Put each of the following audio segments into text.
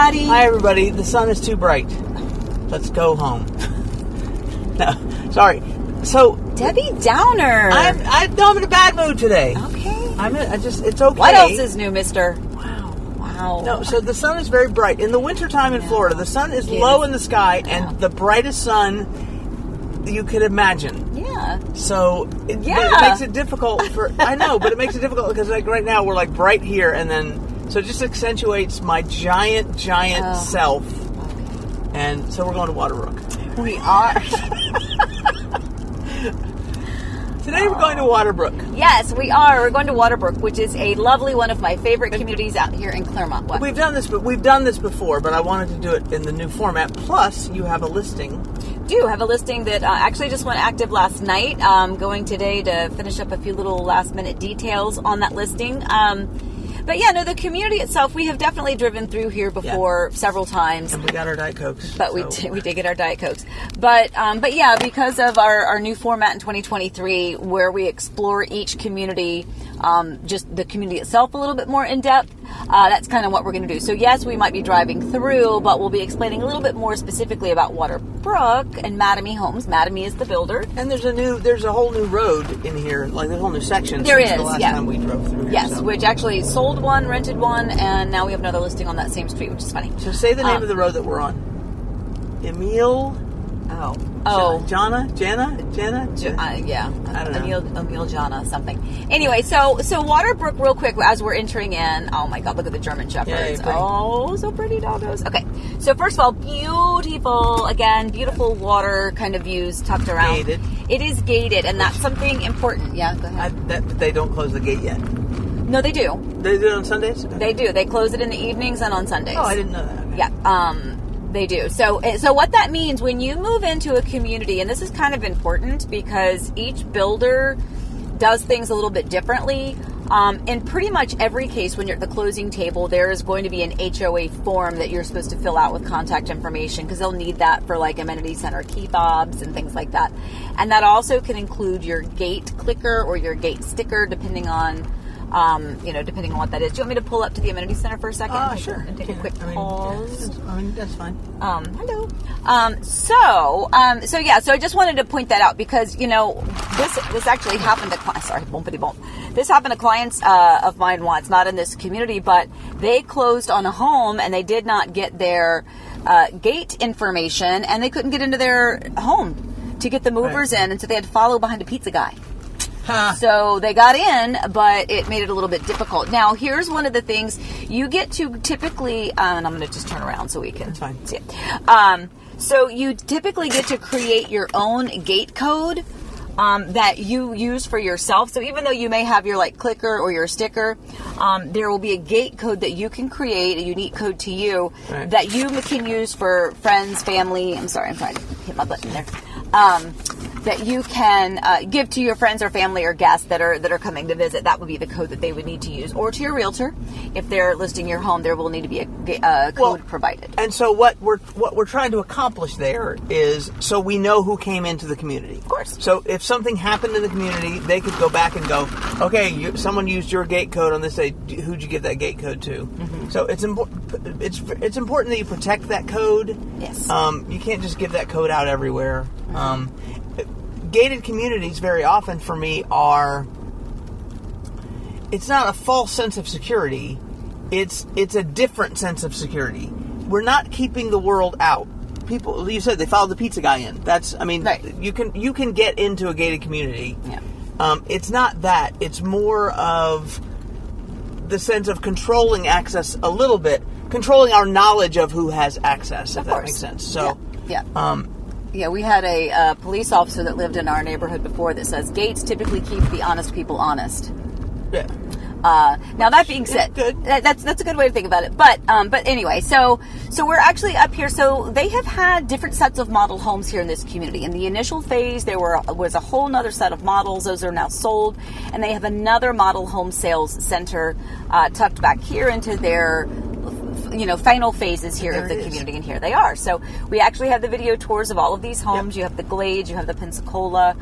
everybody. Hi, everybody. The sun is too bright. Let's go home. No, sorry. So Debbie Downer. I'm in a bad mood today. Okay. It's okay. What else is new, mister? Wow. No, so the sun is very bright. In the wintertime in Florida, the sun is low in the sky and the brightest sun you could imagine. Yeah. So it makes it difficult for... I know, but it makes it difficult because like right now we're like bright here and then... So it just accentuates my giant self. Okay. And so we're going to Waterbrooke. We are. Today we're going to Waterbrooke. Yes, we are. We're going to Waterbrooke, which is a lovely one of my favorite communities out here in Clermont. What? We've done this before, but I wanted to do it in the new format. Plus, you have a listing. Do have a listing that actually just went active last night. Going today to finish up a few little last minute details on that listing. But yeah, no, the community itself, we have definitely driven through here before several times. And we got our Diet Cokes. But we did get our Diet Cokes. But yeah, because of our new format in 2023, where we explore each community, just the community itself a little bit more in depth, that's kind of what we're going to do. So yes, we might be driving through, but we'll be explaining a little bit more specifically about Waterbrooke and Mattamy Homes. Mattamy is the builder. And there's a whole new road in here, like a whole new section. There is, the last time we drove through here. Yes, which actually sold one, rented one, and now we have another listing on that same street, which is funny. So say the name of the road that we're on. Jana? Yeah. I don't know. Emil Jana something. Anyway, so Waterbrooke real quick as we're entering in. Oh my God, look at the German Shepherds. Yeah, so pretty doggos. Okay. So first of all, beautiful water kind of views tucked around. Gated. It is gated, and that's something important. Yeah, go ahead. They don't close the gate yet. No, they do. They do it on Sundays? Okay. They do. They close it in the evenings and on Sundays. Oh, I didn't know that. Okay. Yeah. They do. So what that means when you move into a community, and this is kind of important because each builder does things a little bit differently. In pretty much every case, when you're at the closing table, there is going to be an HOA form that you're supposed to fill out with contact information because they'll need that for like amenity center key fobs and things like that. And that also can include your gate clicker or your gate sticker, depending on what that is. Do you want me to pull up to the amenity center for a second? Sure. And take a quick pause. That's fine. Hello. So I just wanted to point that out because, this actually happened to clients. Sorry, bumpity bump. This happened to clients of mine once, not in this community, but they closed on a home and they did not get their gate information and they couldn't get into their home to get the movers in, and so they had to follow behind a pizza guy. So they got in, but it made it a little bit difficult. Now, here's one of the things you get to typically, and I'm going to just turn around so we can see it. So you typically get to create your own gate code that you use for yourself. So even though you may have your like clicker or your sticker, there will be a gate code that you can create, a unique code to you that you can use for friends, family. I'm sorry, I'm trying to hit my button there. That you can give to your friends or family or guests that are coming to visit. That would be the code that they would need to use. Or to your realtor, if they're listing your home, there will need to be a code provided. And so what we're trying to accomplish there is so we know who came into the community. Of course. So if something happened in the community, they could go back and go, okay, someone used your gate code on this day. Who'd you give that gate code to? Mm-hmm. So it's important that you protect that code. Yes. You can't just give that code out everywhere. Gated communities very often for me it's not a false sense of security, it's a different sense of security. We're not keeping the world out. People, you said they followed the pizza guy in. You can get into a gated community. Yeah. It's not that. It's more of the sense of controlling access a little bit, controlling our knowledge of who has access, if that makes sense. So yeah, we had a police officer that lived in our neighborhood before that says gates typically keep the honest people honest. Yeah. Now that being said, that's a good way to think about it. But anyway, so we're actually up here. So they have had different sets of model homes here in this community. In the initial phase, there was a whole nother set of models. Those are now sold, and they have another model home sales center tucked back here into their final phases here of the community, and here they are. So we actually have the video tours of all of these homes. Yep. You have the Glades, you have the Pensacola.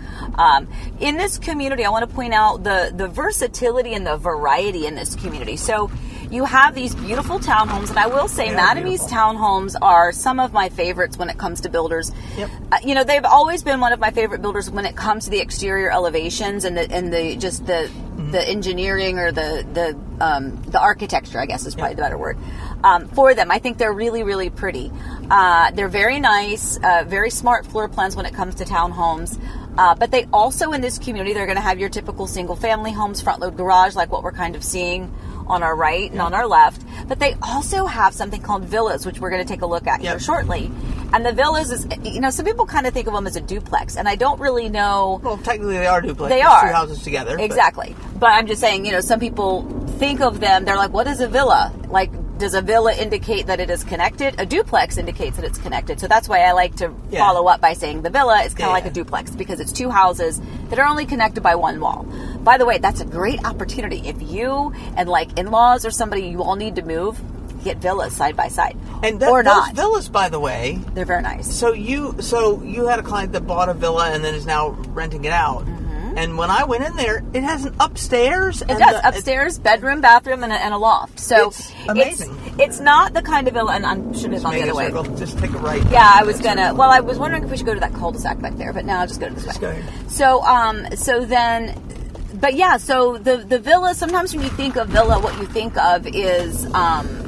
In this community, I want to point out the versatility and the variety in this community. So you have these beautiful townhomes, and I will say Mattamy's townhomes are some of my favorites when it comes to builders. Yep. They've always been one of my favorite builders when it comes to the exterior elevations and the engineering or the architecture, I guess is probably the better word, for them. I think they're really, really pretty. They're very nice, very smart floor plans when it comes to townhomes. But they also, in this community, they're going to have your typical single-family homes, front-load garage, like what we're kind of seeing on our right and on our left. But they also have something called villas, which we're going to take a look at here shortly. And the villas is, some people kind of think of them as a duplex, and I don't really know. Well, technically they are duplex. They are. Two houses together. Exactly. But I'm just saying, some people think of them, they're like, what is a villa? Like, does a villa indicate that it is connected? A duplex indicates that it's connected. So that's why I like to follow up by saying the villa is kind of like a duplex, because it's two houses that are only connected by one wall. By the way, that's a great opportunity. If you and like in-laws or somebody, you all need to move, get villas side by side. And or those not. villas, by the way, they're very nice. So you had a client that bought a villa and then is now renting it out. And when I went in there, it has an upstairs. It does. Upstairs, bedroom, bathroom, and a loft. So it's amazing. It's not the kind of villa, and I should have gone the other way. Just take a right. Yeah, I was gonna. Well, I was wondering if we should go to that cul-de-sac back there, but now I'll just go to this way. Just go here. So the villa. Sometimes when you think of villa, what you think of is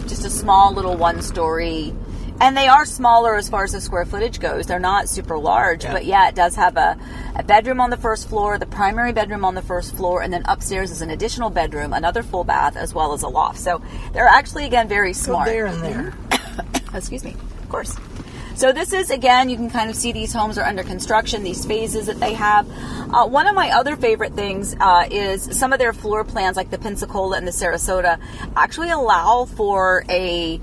just a small little one-story. And they are smaller as far as the square footage goes. They're not super large, but it does have a bedroom on the first floor, the primary bedroom on the first floor, and then upstairs is an additional bedroom, another full bath, as well as a loft. So they're actually, again, very smart. So there and there. Excuse me, of course. So this is, again, you can kind of see these homes are under construction, these phases that they have. One of my other favorite things is some of their floor plans, like the Pensacola and the Sarasota, actually allow for a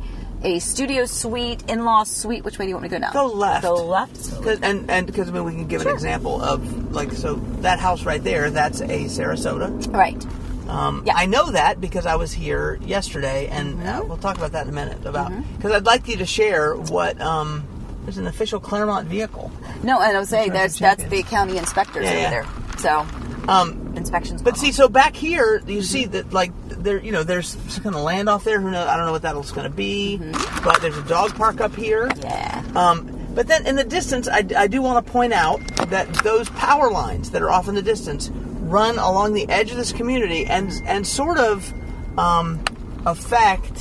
studio suite, in-law suite. Which way do you want me to go now? Go left. Go left. And because we can give an example of that house right there. That's a Sarasota. Right. I know that because I was here yesterday, and we'll talk about that in a minute. Because I'd like you to share what there's an official Clermont vehicle. No, and I was saying that's the county inspectors over there. So inspections. But see, so back here you see that there's some kind of land off there. Who knows? I don't know what that's going to be. But there's a dog park up here. Yeah. But then in the distance, I do want to point out that those power lines that are off in the distance run along the edge of this community and sort of affect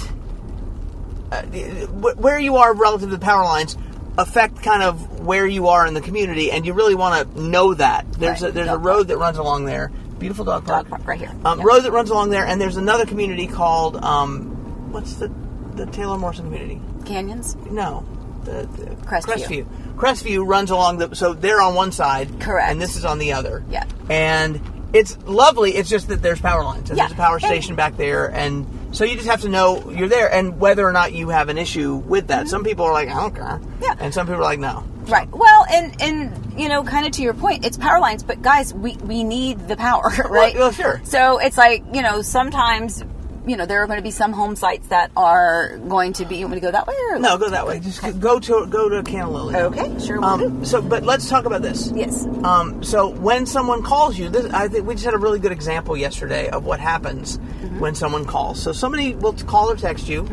where you are relative to the power lines. Affect kind of where you are in the community, and you really want to know that. There's a road that runs along there. Beautiful dog park. Dog park right here. Road that runs along there, and there's another community called what's the Taylor Morrison community? Canyons? No, the Crestview. Crestview runs along so they're on one side, correct, and this is on the other. Yeah, and it's lovely. It's just that there's power lines, and there's a power station back there, and so you just have to know you're there, and whether or not you have an issue with that. Some people are like, I don't care. Yeah. And some people are like, no. Right. Well, and kind of to your point, it's power lines, but guys, we need the power, right? Well, sure. So it's like, sometimes, there are going to be some home sites that are going to be, you want me to go that way? Or no, go that way. Just go to Canna Lily. Okay, sure will do. But let's talk about this. Yes. So when someone calls you, I think we just had a really good example yesterday of what happens when someone calls. So somebody will call or text you.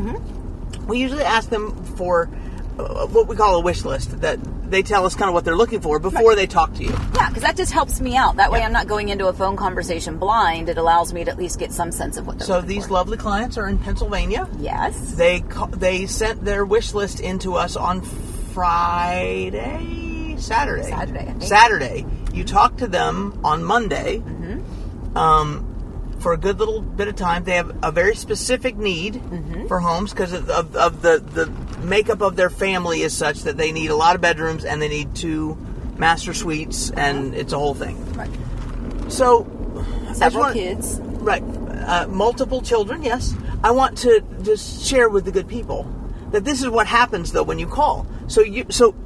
We usually ask them for what we call a wish list, that they tell us kind of what they're looking for before they talk to you. Yeah, because that just helps me out. That way I'm not going into a phone conversation blind. It allows me to at least get some sense of what they're looking for. So these lovely clients are in Pennsylvania. Yes. They sent their wish list into us on Saturday, I think. Saturday. You talk to them on Monday. For a good little bit of time. They have a very specific need for homes because of the makeup of their family is such that they need a lot of bedrooms and they need 2 master suites, and it's a whole thing. Right. So several kids. Right. Multiple children, yes. I want to just share with the good people that this is what happens though when you call. So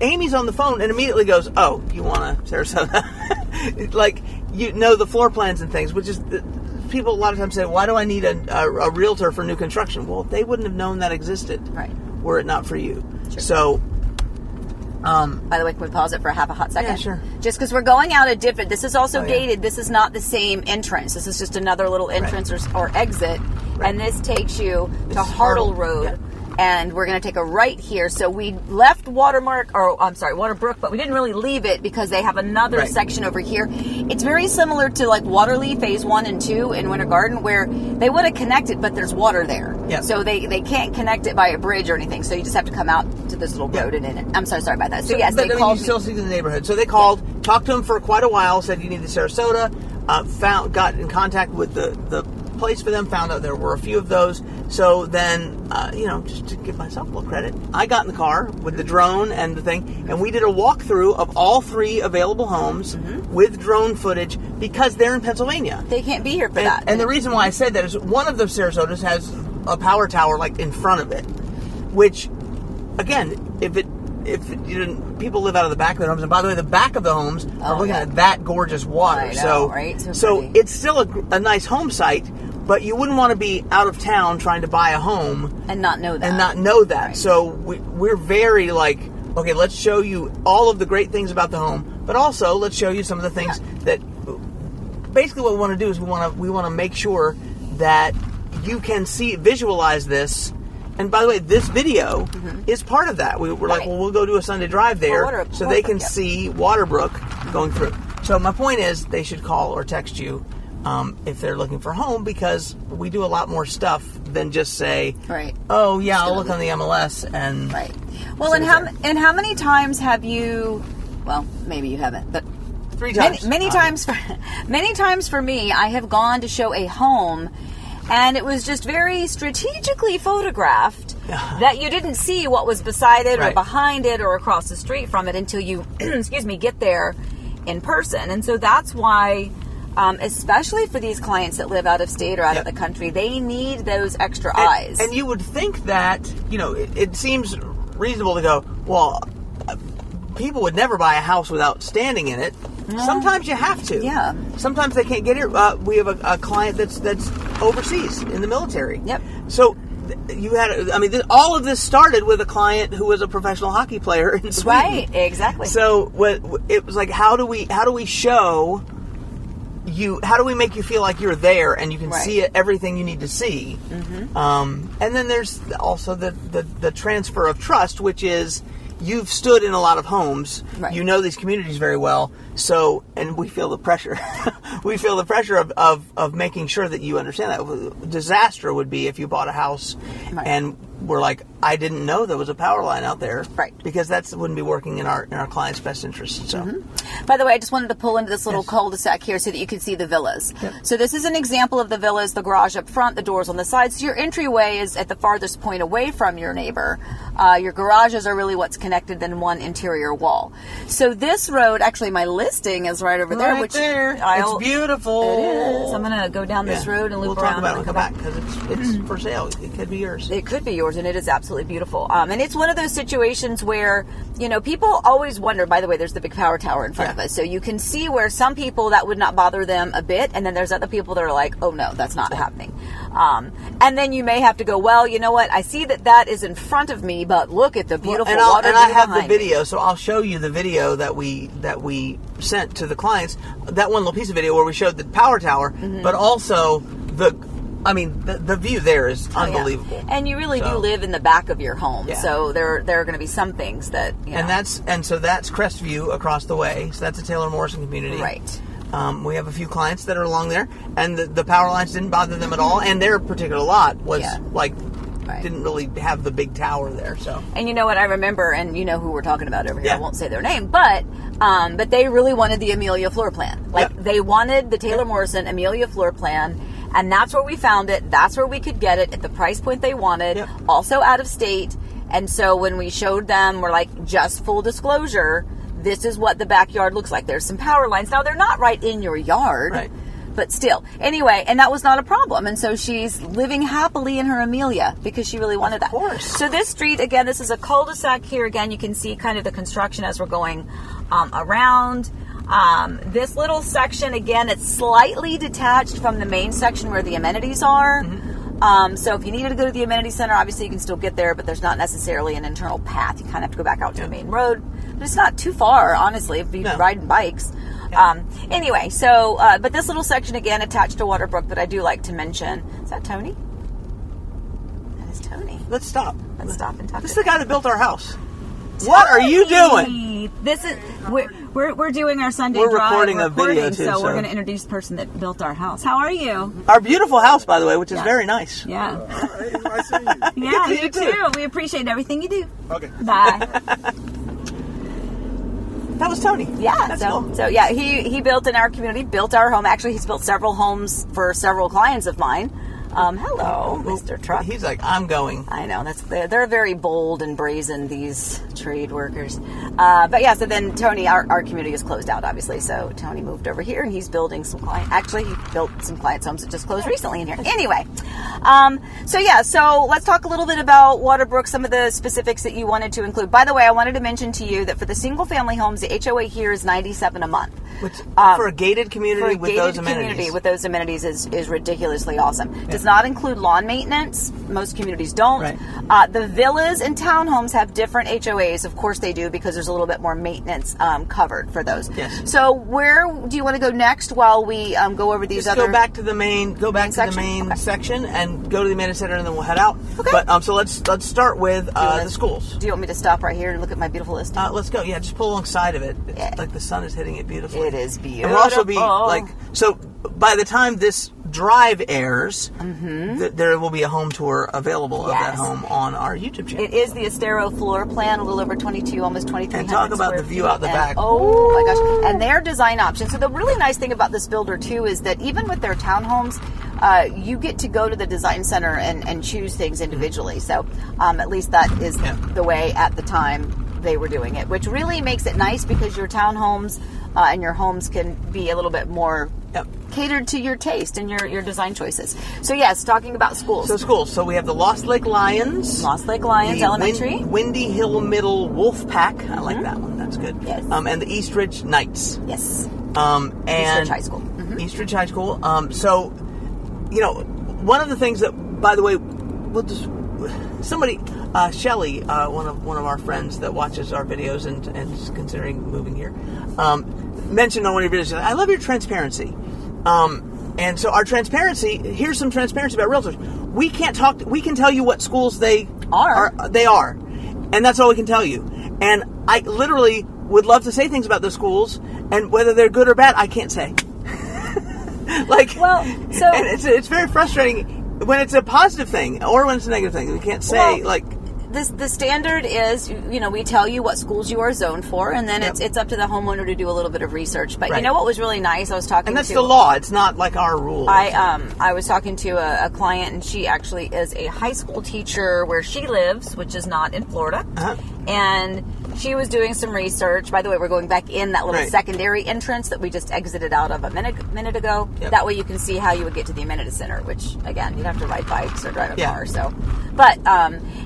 Amy's on the phone and immediately goes, "Oh, you want a Sarasota?" Like, the floor plans and things, which is people a lot of times say, "Why do I need a realtor for new construction?" Well, they wouldn't have known that existed, were it not for you. Sure. So, by the way, can we pause it for a hot second? Yeah, sure. Just because we're going out a different. This is also gated. This is not the same entrance. This is just another little entrance or exit. and this takes you to Hartle Road. Yeah. And we're going to take a right here. So we left Waterbrook, but we didn't really leave it because they have another section over here. It's very similar to like Waterley Phase 1 and 2 in Winter Garden, where they would have connected, but there's water there. Yeah. So they can't connect it by a bridge or anything. So you just have to come out to this little road and in it. I'm sorry about that. So yes, they called. You still see the neighborhood. So they called, talked to them for quite a while, said you need the Sarasota, got in contact with the place for them, found out there were a few of those. So then, just to give myself a little credit, I got in the car with the drone and the thing, and we did a walkthrough of all 3 available homes with drone footage because they're in Pennsylvania. They can't be here for that. And the reason why I said that is one of the Sarasotas has a power tower like in front of it, which, again, if people live out of the back of their homes, and by the way, the back of the homes are looking at that gorgeous water. I know, right? So it's still a nice home site, but you wouldn't want to be out of town trying to buy a home and not know that. Right. So we're very like, okay, let's show you all of the great things about the home, but also let's show you some of the things that basically what we want to do is we want to make sure that you can visualize this. And by the way, this video is part of that. We're like, well, we'll go do a Sunday drive there so they can see Waterbrook going through. So my point is they should call or text you if they're looking for a home, because we do a lot more stuff than just say, oh, yeah, I'll look on the MLS. And well, and how many times have you, well, maybe you haven't, but 3 times. Many times for me, I have gone to show a home, and it was just very strategically photographed that you didn't see what was beside it or behind it or across the street from it until you, get there in person. And so that's why, especially for these clients that live out of state or out of the country, they need those extra eyes. And you would think that, it seems reasonable to go, well, people would never buy a house without standing in it. Sometimes you have to. Yeah. Sometimes they can't get here. We have a client that's overseas in the military. Yep. So all of this started with a client who was a professional hockey player in Sweden. Right. Exactly. So it was like, how do we show you? How do we make you feel like you're there and you can see everything you need to see? And then there's also the transfer of trust, which is, you've stood in a lot of homes. You know these communities very well. So, and we feel the pressure. We feel the pressure of making sure that you understand that. Disaster would be if you bought a house and we're like, I didn't know there was a power line out there. Right. Because that wouldn't be working in our client's best interest. So, by the way, I just wanted to pull into this little cul-de-sac here so that you can see the villas. Yep. So this is an example of the villas, the garage up front, the doors on the sides. So your entryway is at the farthest point away from your neighbor. Your garages are really what's connected in one interior wall. So this road, actually my listing is right over there. It's beautiful. It is. I'm going to go down this road and loop around. We'll talk about it and come back because it's for sale. It could be yours. It could be yours, and it is absolutely beautiful. And it's one of those situations where, people always wonder, by the way, there's the big power tower in front of us. So you can see where some people that would not bother them a bit, and then there's other people that are like, oh no, that's not happening. And then you may have to go, well, you know what? I see that is in front of me, but look at the beautiful water. And I have the video, so I'll show you the video that we sent to the clients. That one little piece of video where we showed the power tower, but also the view there is unbelievable. Yeah. And you really do live in the back of your home, so there are going to be some things that so that's Crestview across the way. So that's a Taylor Morrison community, right? We have a few clients that are along there, and the power lines didn't bother them at all, and their particular lot was didn't really have the big tower there. So, and you know what I remember, and you know who we're talking about over here. I won't say their name, but they really wanted the Amelia floor plan. They wanted the Taylor Morrison Amelia floor plan, and that's where we found it. That's where we could get it at the price point they wanted. Also out of state, and so when we showed them, we're like, just full disclosure, this is what the backyard looks like. There's some power lines. Now they're not right in your yard. Right. But still, anyway, and that was not a problem. And so she's living happily in her Amelia because she really wanted that. Of course. So this street, again, this is a cul-de-sac here. Again, you can see kind of the construction as we're going around. This little section, again, it's slightly detached from the main section where the amenities are. So if you needed to go to the amenity center, obviously you can still get there, but there's not necessarily an internal path. You kind of have to go back out to the main road. But it's not too far, honestly, if you're riding bikes. Anyway, so, but this little section, again, attached to Waterbrook that I do like to mention. Is that Tony? let's stop. Let's stop and talk. This is the guy that built our house. What are you doing? This is we're doing our Sunday We're drive recording a video too, so we're going to introduce the person that built our house. How are you? Our beautiful house, by the way, which is very nice. Yeah. I see you. Yeah, you too. We appreciate everything you do. Okay. Bye. That was Tony. Yeah. That's so cool. so yeah, he built in our community, built our home. Actually, he's built several homes for several clients of mine. Hello, Mr. Truck. He's like, I'm going. I know they're very bold and brazen, these trade workers. But yeah, so then Tony, our community is closed out, obviously. So Tony moved over here, and he's building some client. Actually, he built some clients' homes that just closed recently in here. Anyway, so let's talk a little bit about Waterbrooke. Some of the specifics that you wanted to include. By the way, I wanted to mention to you that for the single-family homes, the HOA here is $97 a month. Which, for a gated community with those amenities, is ridiculously awesome. Does not include lawn maintenance. Most communities don't. Right. The villas and townhomes have different HOAs. Of course they do, because there's a little bit more maintenance covered for those. Yes. So where do you want to go next while we go over these Just other? go back to the main section and go to the Amenities Center, and then we'll head out. Okay. But so let's start with the schools. Do you want me to stop right here and look at my beautiful list? Let's go. Yeah, just pull alongside of it. It's like the sun is hitting it beautifully. It is beautiful. And we'll also be so by the time this drive airs, there will be a home tour available of that home on our YouTube channel. It is the Estero floor plan, a little over 22, almost 2,300. And talk about the view out the back. Oh my gosh. And their design options. So the really nice thing about this builder too is that even with their townhomes, you get to go to the design center and choose things individually. So at least that is the way at the time they were doing it, which really makes it nice because your townhomes and your homes can be a little bit more catered to your taste and your design choices. So yes, talking about schools. So schools. So we have the Lost Lake Lions. Elementary. Windy Hill Middle Wolf Pack. I like that one. That's good. Yes. And the Eastridge Knights. Yes. And Eastridge High School. Eastridge High School. So, one of the things that, by the way, somebody, Shelly, one of our friends that watches our videos and is considering moving here, mentioned on one of your videos, I love your transparency. And so our transparency, here's some transparency about realtors. We can tell you what schools they are. And that's all we can tell you. And I literally would love to say things about those schools, and whether they're good or bad, I can't say. And it's very frustrating when it's a positive thing or when it's a negative thing. We can't say the standard is, we tell you what schools you are zoned for, and then it's up to the homeowner to do a little bit of research. But you know what was really nice? I was talking and that's the law. It's not like our rule. I was talking to a client, and she actually is a high school teacher where she lives, which is not in Florida. And she was doing some research. By the way, we're going back in that little secondary entrance that we just exited out of a minute ago. That way you can see how you would get to the amenity center, which, again, you'd have to ride bikes or drive a car. So, but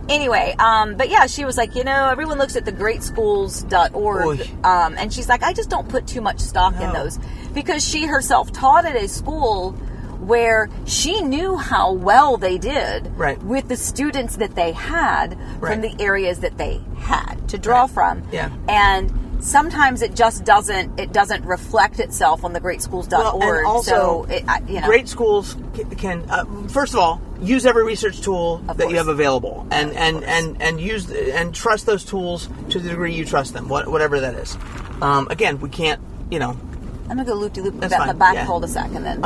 anyway, but yeah, she was like, everyone looks at the greatschools.org, and she's like, I just don't put too much stock in those, because she herself taught at a school where she knew how well they did with the students that they had from the areas that they had to draw from. And sometimes it just doesn't reflect itself on the greatschools.org. Well, and also, so great schools can first of all use every research tool that you have available, and use and trust those tools to the degree you trust them, whatever that is. Again, we can't, I'm gonna go loop-de-loop about the back cul-de-sac, and then.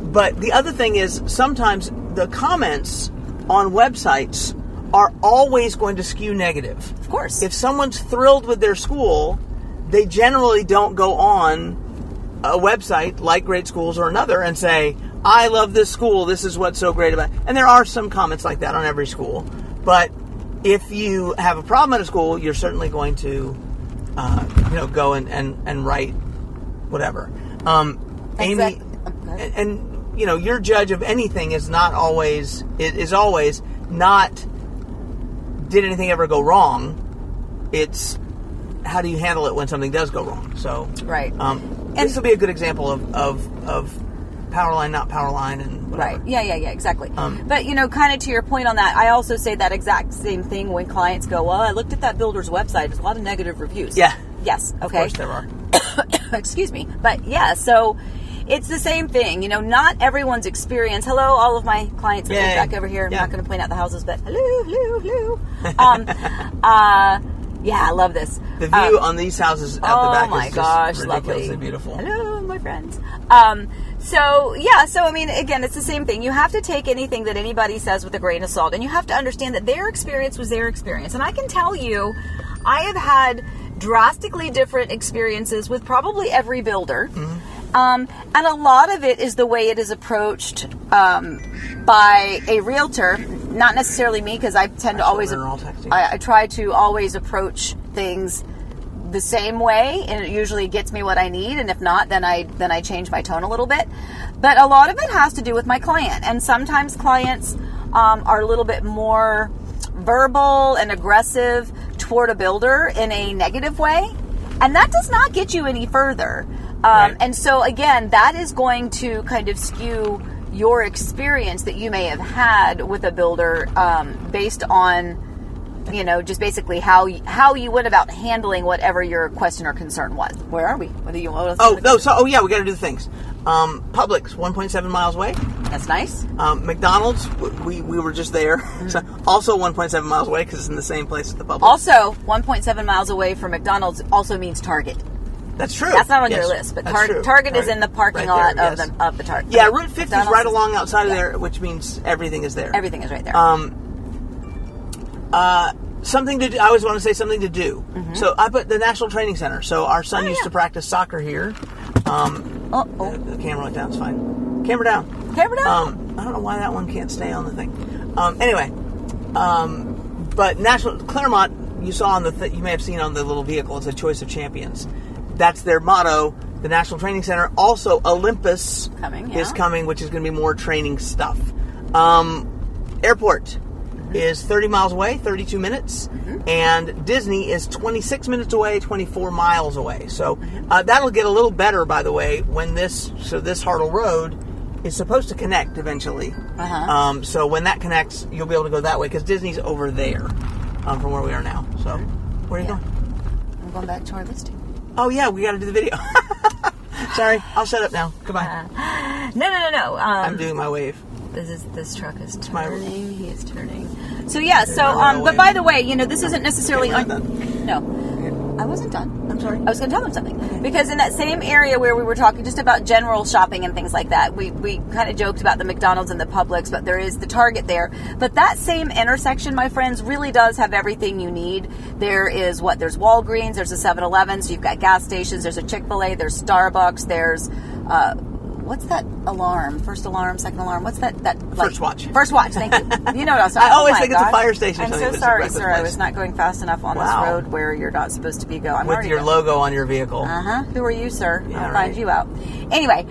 But the other thing is, sometimes the comments on websites are always going to skew negative. Of course. If someone's thrilled with their school, they generally don't go on a website like Great Schools or another and say, I love this school, this is what's so great about it. And there are some comments like that on every school. But if you have a problem at a school, you're certainly going to go and write whatever. Amy, and your judge of anything is always not did anything ever go wrong. It's how do you handle it when something does go wrong. So and this will be a good example of power line, not power line, and whatever. Yeah, exactly. But kind of to your point on that, I also say that exact same thing when clients go, well, I looked at that builder's website, there's a lot of negative reviews. Yeah. Yes. Okay. Of course there are. Excuse me. But yeah, so it's the same thing. You know, not everyone's experience. Hello, all of my clients that live back over here. I'm not going to point out the houses, but hello. Yeah, I love this. The view on these houses at the back is just ridiculously lovely. beautiful. Hello, my friends. So I mean, again, it's the same thing. You have to take anything that anybody says with a grain of salt, and you have to understand that their experience was their experience. And I can tell you, I have had drastically different experiences with probably every builder. And a lot of it is the way it is approached by a realtor, not necessarily me, because I tend to always, I try to always approach things the same way, and it usually gets me what I need. And if not, then I change my tone a little bit. But a lot of it has to do with my client, and sometimes clients are a little bit more verbal and aggressive toward a builder in a negative way, and that does not get you any further. And so again, that is going to kind of skew your experience that you may have had with a builder based on, you know, just basically how you went about handling whatever your question or concern was. Where are we? What yeah, we got to do the things. Publix, 1.7 miles away. That's nice. McDonald's, we were just there. So also 1.7 miles away because it's in the same place as the Publix. Also, 1.7 miles away from McDonald's also means Target. That's true. That's not on your list, but Target is in the parking lot of the Target. Yeah, Route 50 is right along outside of there, which means everything is there. Everything is right there. Something to do. I always want to say something to do. So I put the National Training Center. So our son used to practice soccer here. The camera went down. It's fine. Camera down. Camera down. I don't know why that one can't stay on the thing. Anyway, but Clermont, you saw on you may have seen on the little vehicle. It's a choice of champions. That's their motto. The National Training Center. Also, Olympus is coming, which is going to be more training stuff. Airport is 30 miles away, 32 minutes. And Disney is 26 minutes away, 24 miles away. So that'll get a little better, by the way, when this Hartle Road is supposed to connect eventually. So when that connects, you'll be able to go that way, because Disney's over there from where we are now. So where are you going? I'm going back to our listing. Oh, yeah, we got to do the video. Sorry, I'll shut up now. Goodbye. No. I'm doing my wave. This truck is turning. He is turning. So but by the way, you know, this isn't necessarily no. I wasn't done. I'm sorry. I was going to tell them something. Because in that same area where we were talking just about general shopping and things like that, we kind of joked about the McDonald's and the Publix, but there is the Target there. But that same intersection, my friends, really does have everything you need. There's Walgreens, there's a 7-Eleven, so you've got gas stations, there's a Chick-fil-A, there's Starbucks, there's what's that alarm? First alarm, second alarm? What's that? First watch. First watch, thank you. You know what I was talking about. I always think it's a fire station. I'm so sorry, sir. I was not going fast enough on this road where you're not supposed to be going. With your logo on your vehicle. Who are you, sir? I'll find you out. Anyway,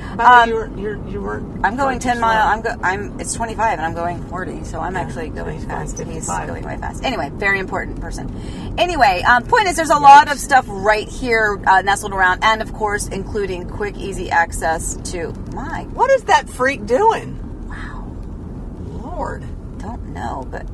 you were. I'm going 10 miles. It's 25 and I'm going 40, so I'm actually going fast. He's going way fast. Anyway, very important person. Anyway, point is, there's a lot of stuff right here nestled around, and of course, including quick, easy access to. What is that freak doing? Wow. Lord. Don't know, but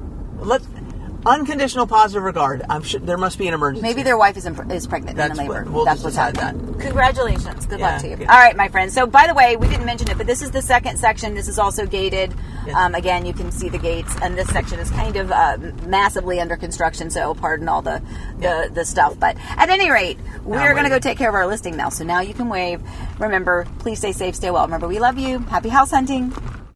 unconditional positive regard. I'm sure there must be an emergency. Maybe their wife is pregnant in the labor. That's what's happening. Congratulations. Good luck to you. All right, my friends. So, by the way, we didn't mention it, but this is the second section. This is also gated. Yes. Again, you can see the gates, and this section is kind of massively under construction, so pardon all the stuff. But at any rate, we're going to go take care of our listing now. So now you can wave. Remember, please stay safe, stay well. Remember, we love you. Happy house hunting.